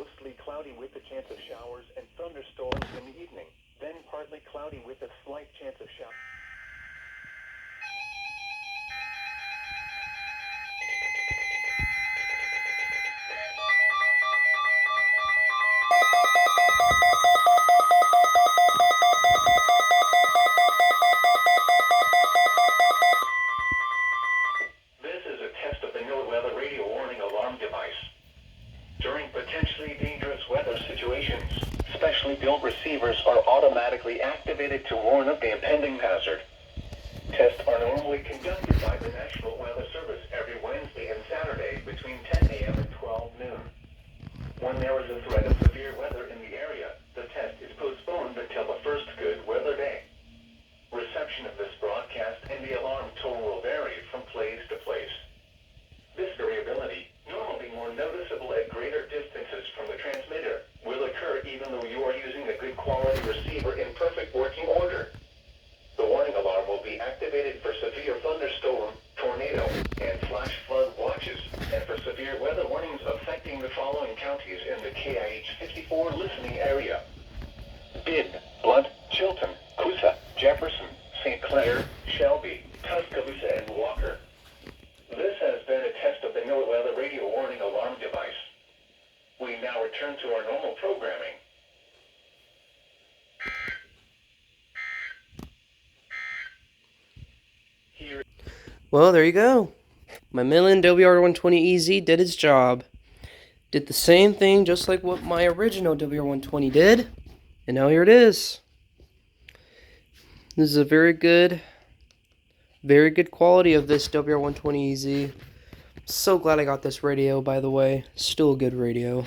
mostly cloudy with a chance of showers and thunderstorms in the evening. Then partly cloudy with a slight chance of showers. This is a test of the NOAA radio warning alarm device. During potentially dangerous weather situations, specially built receivers are automatically activated to warn of the impending hazard. Tests are normally conducted by the National Weather Service every Wednesday and Saturday between 10 a.m. and 12 noon. When there is a threat of severe weather in the area, the test is postponed until the first good weather day. Reception of this broadcast and the alarm tone will vary from place to place. This variability, normally more noticeable at greater distances from the transmitter, will occur even though you are using a good quality receiver in perfect working order. The warning alarm will be activated for severe thunderstorm, tornado, and flash flood watches, and for severe weather warnings affecting the following counties in the KIH 54 listening area: Bibb, Blunt, Chilton, Coosa, Jefferson, St. Clair, Shelby, Tuscaloosa, and Walker. This has been a test of the NOAA radio warning alarm device. We now return to our normal programming. Well, there you go. My Midland WR120EZ did its job. Did the same thing just like what my original WR120 did. And now here it is. This is a very good quality of this WR120EZ. So glad I got this radio, by the way. Still a good radio.